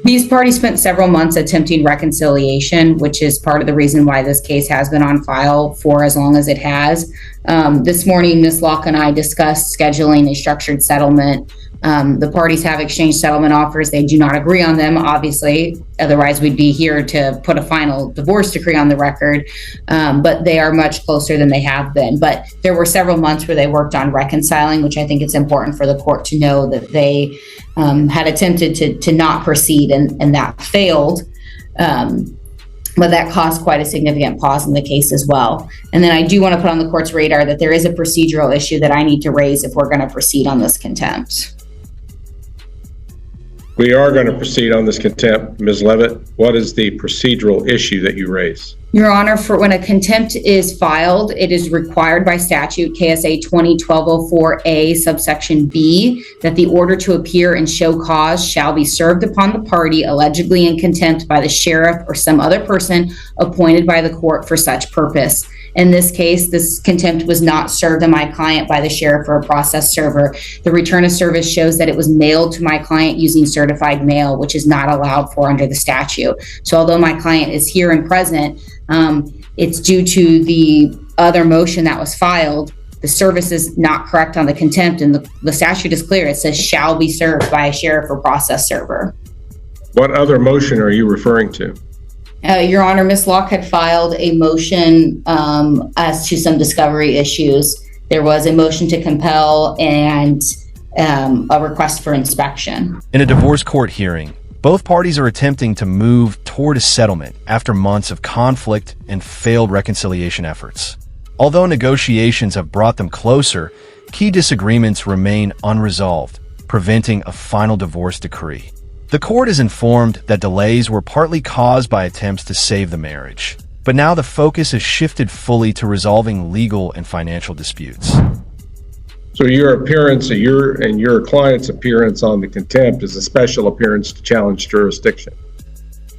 These parties spent several months attempting reconciliation, which is part of the reason why this case has been on file for as long as it has. This morning, Ms. Locke and I discussed scheduling a structured settlement. The parties have exchanged settlement offers. They do not agree on them, obviously. Otherwise, we'd be here to put a final divorce decree on the record. But they are much closer than they have been. But there were several months where they worked on reconciling, which I think it's important for the court to know that they had attempted to not proceed, and that failed. But that caused quite a significant pause in the case as well. And then I do want to put on the court's radar that there is a procedural issue that I need to raise if we're going to proceed on this contempt. We are going to proceed on this contempt. Ms. Levitt, what is the procedural issue that you raise? Your Honor, for when a contempt is filed, it is required by statute KSA 20-1204A subsection B that the order to appear and show cause shall be served upon the party allegedly in contempt by the sheriff or some other person appointed by the court for such purpose. In this case, this contempt was not served on my client by the sheriff or a process server. The return of service shows that it was mailed to my client using certified mail, which is not allowed for under the statute. So although my client is here and present, it's due to the other motion that was filed. The service is not correct on the contempt, and the statute is clear. It says shall be served by a sheriff or process server. What other motion are you referring to? Your Honor, Ms. Locke had filed a motion as to some discovery issues. There was a motion to compel and a request for inspection. In a divorce court hearing, both parties are attempting to move toward a settlement after months of conflict and failed reconciliation efforts. Although negotiations have brought them closer, key disagreements remain unresolved, preventing a final divorce decree. The court is informed that delays were partly caused by attempts to save the marriage, but now the focus has shifted fully to resolving legal and financial disputes. So your appearance, your client's appearance on the contempt is a special appearance to challenge jurisdiction.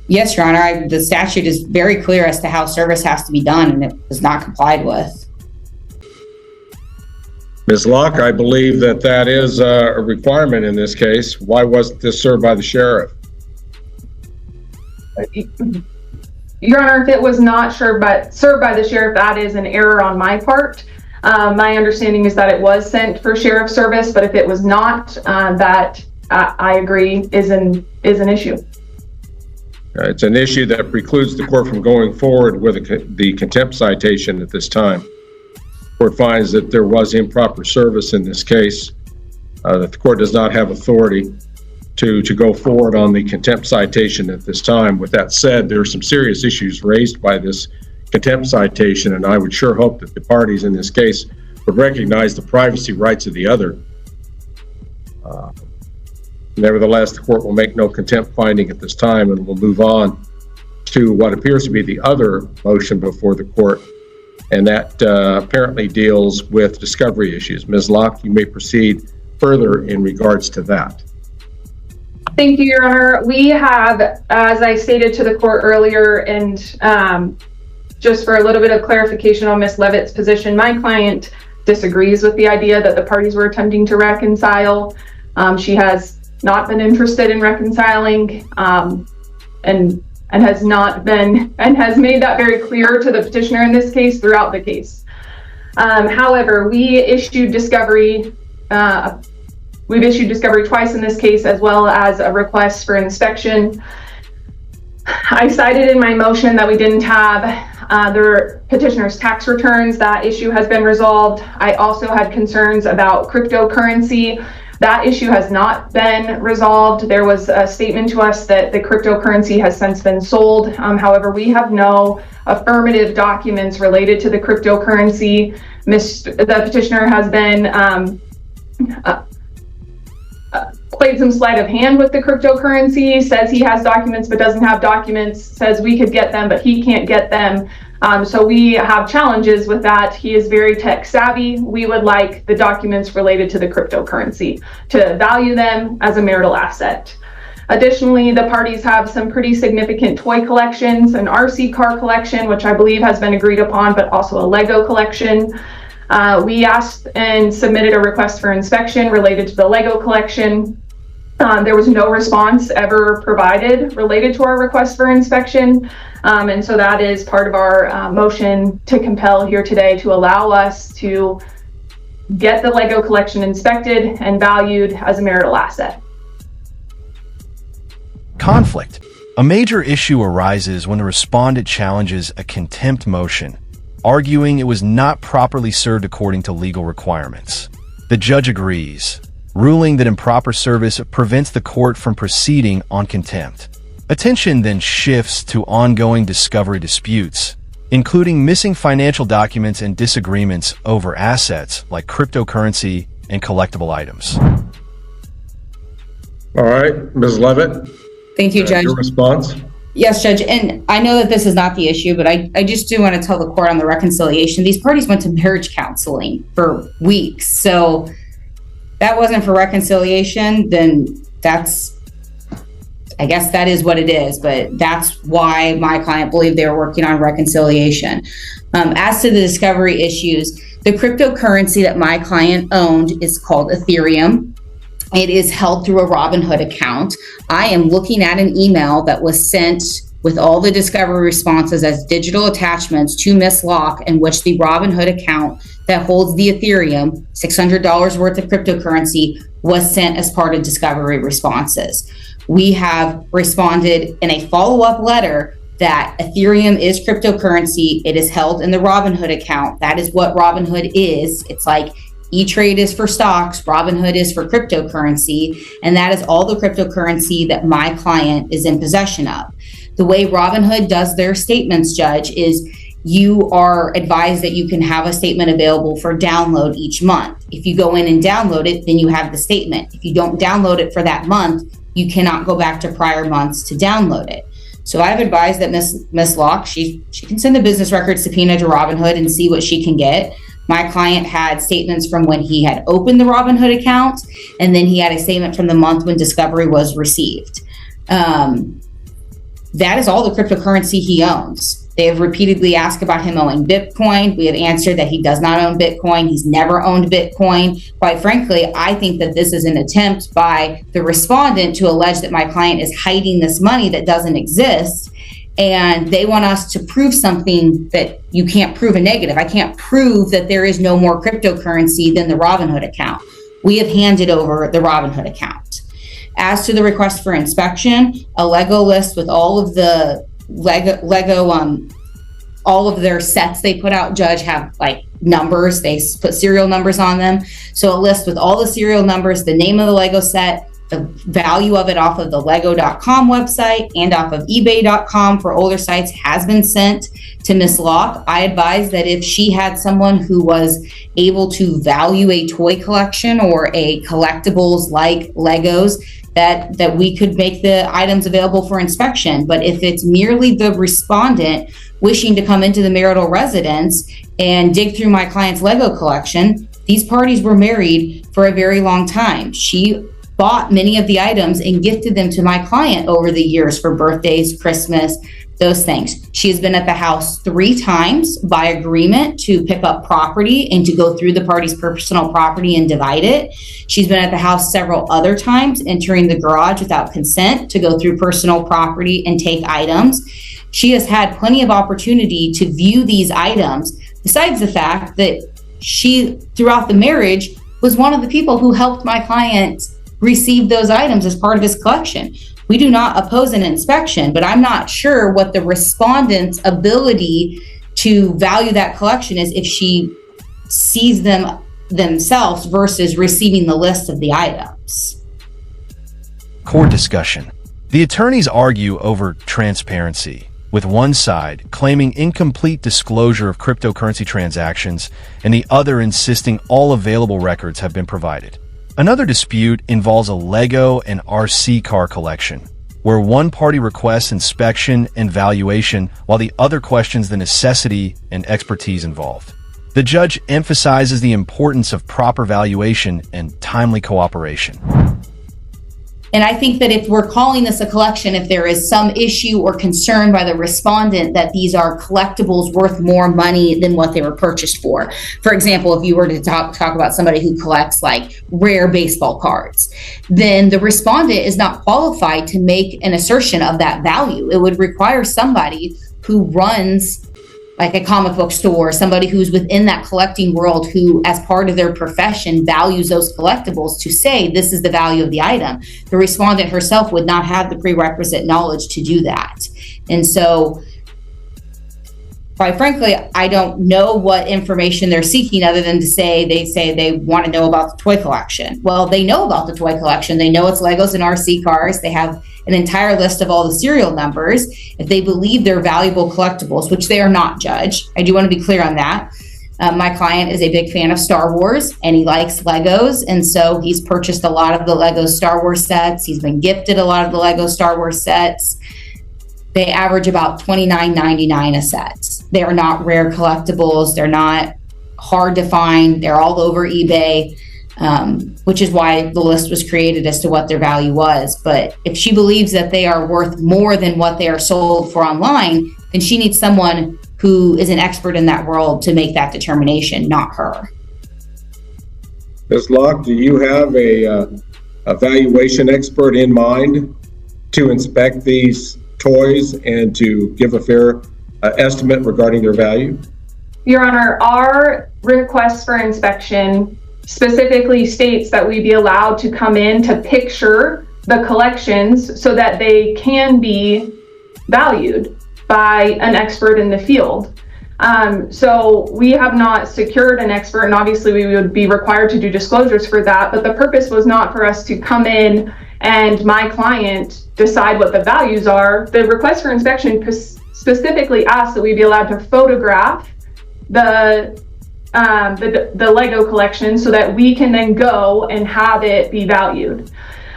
Yes, Your Honor. The statute is very clear as to how service has to be done, and it was not complied with. Ms. Locke, I believe that is a requirement in this case. Why wasn't this served by the sheriff? Your Honor, if it was not served by the sheriff, that is an error on my part. My understanding is that it was sent for sheriff service, but if it was not, that I agree is an issue. It's an issue that precludes the court from going forward with the contempt citation at this time. The court finds that there was improper service in this case, that the court does not have authority to go forward on the contempt citation at this time. With that said, there are some serious issues raised by this contempt citation, and I would sure hope that the parties in this case would recognize the privacy rights of the other. Nevertheless, the court will make no contempt finding at this time, and will move on to what appears to be the other motion before the court, and that apparently deals with discovery issues. Ms. Locke, you may proceed further in regards to that. Thank you, Your Honor. We have, as I stated to the court earlier, and just for a little bit of clarification on Ms. Levitt's position, my client disagrees with the idea that the parties were attempting to reconcile. She has not been interested in reconciling, and has not been, and has made that very clear to the petitioner in this case throughout the case. However, we issued discovery. We've issued discovery twice in this case, as well as a request for inspection. I cited in my motion that we didn't have the petitioner's tax returns. That issue has been resolved. I also had concerns about cryptocurrency. That issue has not been resolved. There was a statement to us that the cryptocurrency has since been sold. However, we have no affirmative documents related to the cryptocurrency. The petitioner has been played some sleight of hand with the cryptocurrency, says he has documents but doesn't have documents, says we could get them but he can't get them. So we have challenges with that. He is very tech savvy. We would like the documents related to the cryptocurrency to value them as a marital asset. Additionally, the parties have some pretty significant toy collections, an RC car collection, which I believe has been agreed upon, but also a Lego collection. We asked and submitted a request for inspection related to the Lego collection. There was no response ever provided related to our request for inspection. And so that is part of our motion to compel here today, to allow us to get the Lego collection inspected and valued as a marital asset. Conflict. A major issue arises when the respondent challenges a contempt motion, arguing it was not properly served according to legal requirements. The judge agrees, ruling that improper service prevents the court from proceeding on contempt. Attention then shifts to ongoing discovery disputes, including missing financial documents and disagreements over assets like cryptocurrency and collectible items. All right, Ms. Levitt. Thank you, Judge. Your response? Yes, Judge. And I know that this is not the issue, but I just do want to tell the court on the reconciliation. These parties went to marriage counseling for weeks. So that wasn't for reconciliation, then I guess that is what it is, but that's why my client believed they were working on reconciliation. As to the discovery issues, the cryptocurrency that my client owned is called Ethereum. It is held through a Robinhood account. I am looking at an email that was sent with all the discovery responses as digital attachments to Ms. Locke, in which the Robinhood account that holds the Ethereum, $600 worth of cryptocurrency, was sent as part of discovery responses. We have responded in a follow-up letter that Ethereum is cryptocurrency. It is held in the Robinhood account. That is what Robinhood is. It's like E-Trade is for stocks, Robinhood is for cryptocurrency, and that is all the cryptocurrency that my client is in possession of. The way Robinhood does their statements, Judge, is you are advised that you can have a statement available for download each month. If you go in and download it, then you have the statement. If you don't download it for that month, you cannot go back to prior months to download it. So I've advised that Ms. Locke, she can send a business record subpoena to Robinhood and see what she can get. My client had statements from when he had opened the Robinhood account, and then he had a statement from the month when discovery was received. That is all the cryptocurrency he owns. They have repeatedly asked about him owning Bitcoin. We have answered that he does not own Bitcoin. He's never owned Bitcoin. Quite frankly, I think that this is an attempt by the respondent to allege that my client is hiding this money that doesn't exist. And they want us to prove something that you can't prove a negative. I can't prove that there is no more cryptocurrency than the Robinhood account. We have handed over the Robinhood account. As to the request for inspection, a Lego list with all of the Lego all of their sets they put out, Judge, have like numbers. They put serial numbers on them. So a list with all the serial numbers, the name of the Lego set, the value of it off of the lego.com website and off of ebay.com for older sites has been sent to Ms. Locke. I advise that if she had someone who was able to value a toy collection or a collectibles like Legos, that we could make the items available for inspection. But if it's merely the respondent wishing to come into the marital residence and dig through my client's Lego collection, these parties were married for a very long time. She bought many of the items and gifted them to my client over the years for birthdays, Christmas, those things. She has been at the house 3 times by agreement to pick up property and to go through the party's personal property and divide it. She's been at the house several other times, entering the garage without consent to go through personal property and take items. She has had plenty of opportunity to view these items, besides the fact that she, throughout the marriage, was one of the people who helped my client receive those items as part of his collection. We do not oppose an inspection, but I'm not sure what the respondent's ability to value that collection is if she sees them themselves versus receiving the list of the items. Court discussion. The attorneys argue over transparency, with one side claiming incomplete disclosure of cryptocurrency transactions and the other insisting all available records have been provided. Another dispute involves a Lego and RC car collection, where one party requests inspection and valuation while the other questions the necessity and expertise involved. The judge emphasizes the importance of proper valuation and timely cooperation. And I think that if we're calling this a collection, if there is some issue or concern by the respondent that these are collectibles worth more money than what they were purchased for. For example, if you were to talk about somebody who collects like rare baseball cards, then the respondent is not qualified to make an assertion of that value. It would require somebody who runs like a comic book store, somebody who's within that collecting world, who as part of their profession values those collectibles, to say this is the value of the item. The respondent herself would not have the prerequisite knowledge to do that. And so, quite frankly, I don't know what information they're seeking other than to say they want to know about the toy collection. Well, they know about the toy collection. They know it's Legos and RC cars. They have an entire list of all the serial numbers. If they believe they're valuable collectibles, which they are not, Judge, I do want to be clear on that. My client is a big fan of Star Wars and he likes Legos. And so he's purchased a lot of the Lego Star Wars sets. He's been gifted a lot of the Lego Star Wars sets. They average about $29.99 a set. They are not rare collectibles. They're not hard to find. They're all over eBay, which is why the list was created as to what their value was. But if she believes that they are worth more than what they are sold for online, then she needs someone who is an expert in that world to make that determination, not her. Ms. Locke, do you have a valuation expert in mind to inspect these toys and to give a fair estimate regarding their value? Your Honor, our request for inspection specifically states that we be allowed to come in to picture the collections so that they can be valued by an expert in the field. So we have not secured an expert, and obviously we would be required to do disclosures for that, but the purpose was not for us to come in and my client decide what the values are. The request for inspection specifically asks that we be allowed to photograph the Lego collection so that we can then go and have it be valued.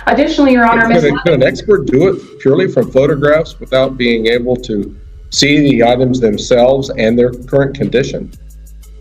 Additionally, Your Honor, could an expert do it purely from photographs without being able to see the items themselves and their current condition?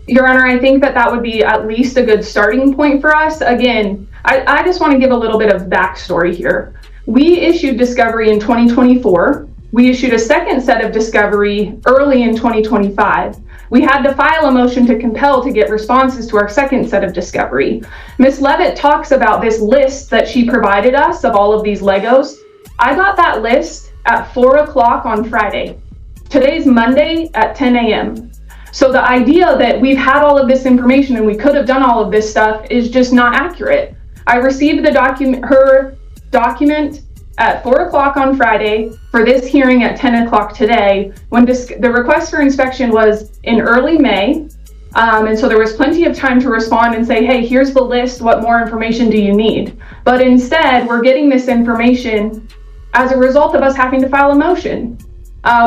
Your Honor, I think that would be at least a good starting point for us. Again, I just want to give a little bit of backstory here. We issued discovery in 2024. We issued a second set of discovery early in 2025. We had to file a motion to compel to get responses to our second set of discovery. Ms. Levitt talks about this list that she provided us of all of these Legos. I got that list at 4 o'clock on Friday. Today's Monday at 10 a.m. So the idea that we've had all of this information and we could have done all of this stuff is just not accurate. I received her document at 4 o'clock on Friday for this hearing at 10 o'clock today, when the request for inspection was in early May. And so there was plenty of time to respond and say, hey, here's the list. What more information do you need? But instead, we're getting this information as a result of us having to file a motion,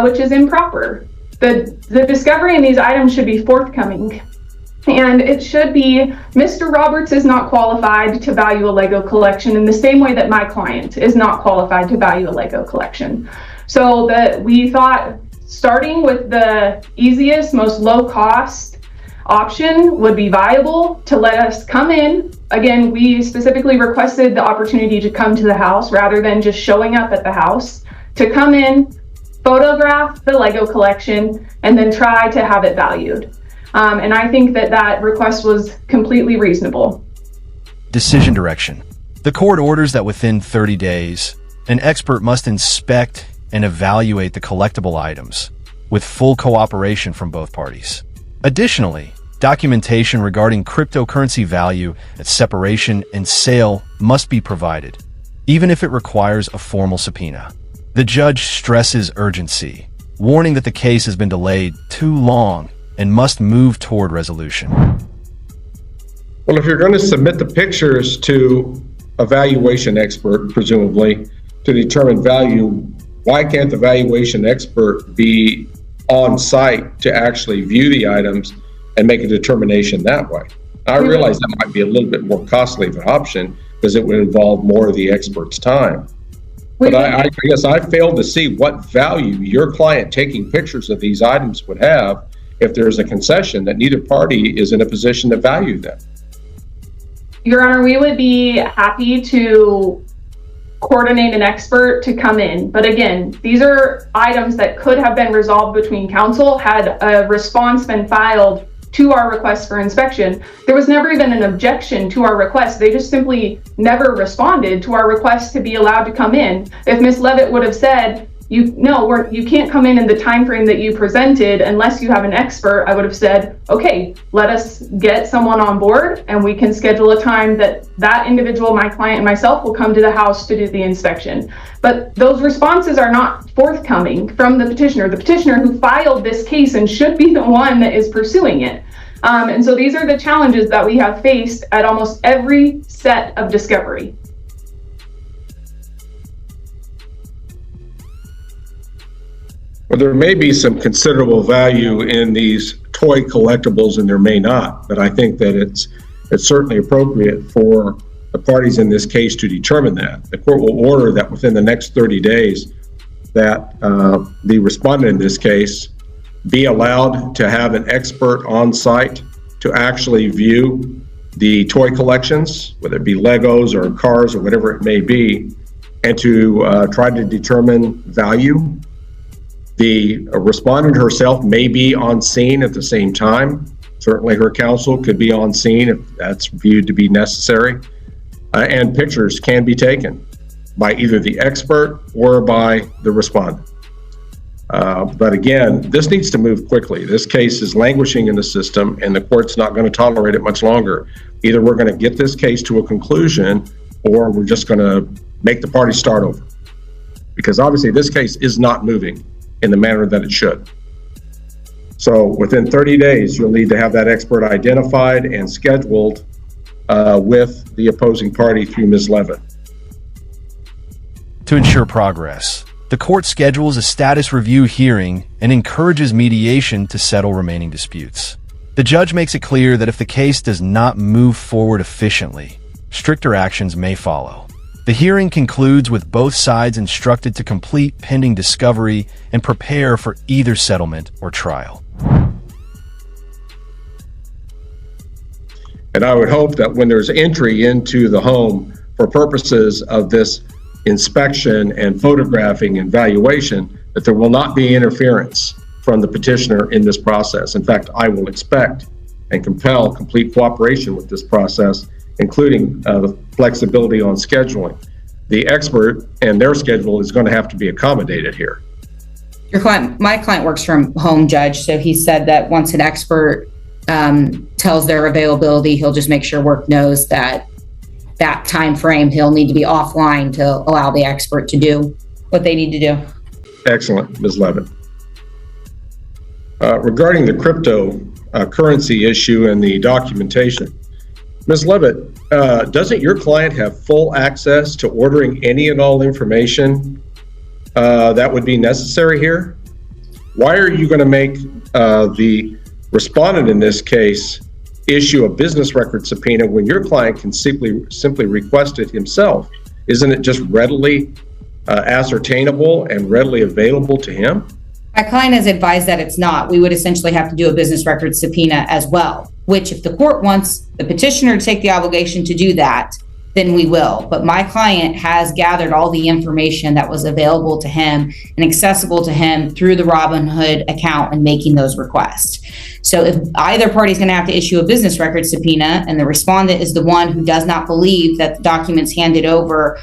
which is improper. The discovery in these items should be forthcoming. And it should be, Mr. Roberts is not qualified to value a Lego collection in the same way that my client is not qualified to value a Lego collection. So we thought starting with the easiest, most low cost option would be viable to let us come in. Again, we specifically requested the opportunity to come to the house rather than just showing up at the house, to come in, photograph the Lego collection, and then try to have it valued. And I think that request was completely reasonable. Decision direction. The court orders that within 30 days, an expert must inspect and evaluate the collectible items with full cooperation from both parties. Additionally, documentation regarding cryptocurrency value at separation and sale must be provided, even if it requires a formal subpoena. The judge stresses urgency, warning that the case has been delayed too long and must move toward resolution. Well, if you're going to submit the pictures to a valuation expert, presumably, to determine value, why can't the valuation expert be on site to actually view the items and make a determination that way? I realize that might be a little bit more costly of an option because it would involve more of the expert's time. But I guess I failed to see what value your client taking pictures of these items would have if there's a concession that neither party is in a position to value them. Your Honor, we would be happy to coordinate an expert to come in. But again, these are items that could have been resolved between counsel had a response been filed to our request for inspection. There was never even an objection to our request. They just simply never responded to our request to be allowed to come in. If Ms. Levitt would have said, you can't come in the time frame that you presented unless you have an expert, I would have said, okay, let us get someone on board and we can schedule a time that individual, my client and myself, will come to the house to do the inspection. But those responses are not forthcoming from the petitioner who filed this case and should be the one that is pursuing it. And so these are the challenges that we have faced at almost every set of discovery. Well, there may be some considerable value in these toy collectibles, and there may not, but I think that it's certainly appropriate for the parties in this case to determine that. The court will order that within the next 30 days that the respondent in this case be allowed to have an expert on site to actually view the toy collections, whether it be Legos or cars or whatever it may be, and to try to determine value. The respondent herself may be on scene at the same time. Certainly her counsel could be on scene if that's viewed to be necessary. And pictures can be taken by either the expert or by the respondent. But again, this needs to move quickly. This case is languishing in the system and the court's not going to tolerate it much longer. Either we're going to get this case to a conclusion or we're just going to make the parties start over. Because obviously this case is not moving in the manner that it should. So within 30 days, you'll need to have that expert identified and scheduled with the opposing party through Ms. Levitt. To ensure progress, the court schedules a status review hearing and encourages mediation to settle remaining disputes. The judge makes it clear that if the case does not move forward efficiently, stricter actions may follow. The hearing concludes with both sides instructed to complete pending discovery and prepare for either settlement or trial. And I would hope that when there's entry into the home for purposes of this inspection and photographing and valuation, that there will not be interference from the petitioner in this process. In fact, I will expect and compel complete cooperation with this process, including the flexibility on scheduling. The expert and their schedule is going to have to be accommodated here. My client works from home, Judge, so he said that once an expert tells their availability, he'll just make sure work knows that time frame he'll need to be offline to allow the expert to do what they need to do. Excellent, Ms. Levitt. Regarding the cryptocurrency issue and the documentation, Ms. Levitt, doesn't your client have full access to ordering any and all information that would be necessary here? Why are you going to make the respondent in this case issue a business record subpoena when your client can simply request it himself? Isn't it just readily ascertainable and readily available to him? My client has advised that it's not. We would essentially have to do a business record subpoena as well, which if the court wants the petitioner to take the obligation to do that, then we will. But my client has gathered all the information that was available to him and accessible to him through the Robinhood account and making those requests. So if either party is going to have to issue a business record subpoena and the respondent is the one who does not believe that the documents handed over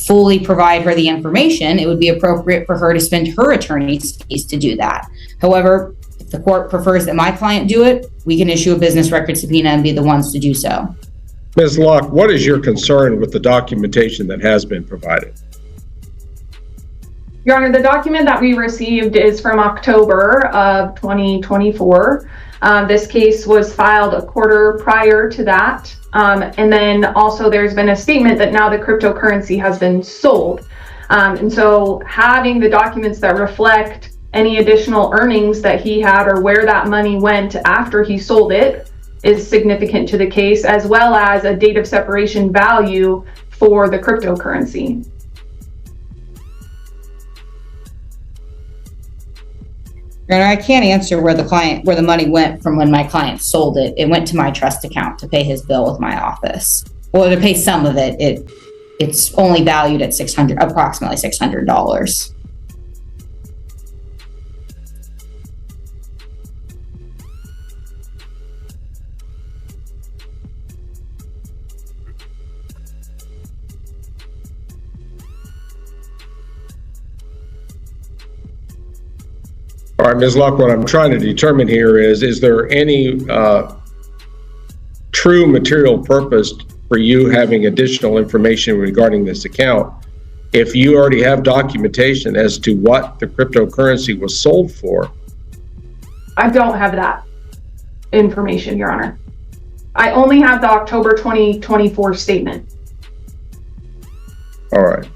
fully provide her the information, it would be appropriate for her to spend her attorney's fees to do that. However, if the court prefers that my client do it, we can issue a business record subpoena and be the ones to do so. Ms. Locke, what is your concern with the documentation that has been provided? Your Honor, the document that we received is from October of 2024. This case was filed a quarter prior to that. And then also there's been a statement that now the cryptocurrency has been sold. And so having the documents that reflect any additional earnings that he had or where that money went after he sold it is significant to the case, as well as a date of separation value for the cryptocurrency. And I can't answer where the money went from when my client sold it. It went to my trust account to pay his bill with my office. Well, to pay some of it. it's only valued at approximately $600. All right, Ms. Luck, what I'm trying to determine here is there any true material purpose for you having additional information regarding this account if you already have documentation as to what the cryptocurrency was sold for? I don't have that information, Your Honor. I only have the October 2024 statement. All right.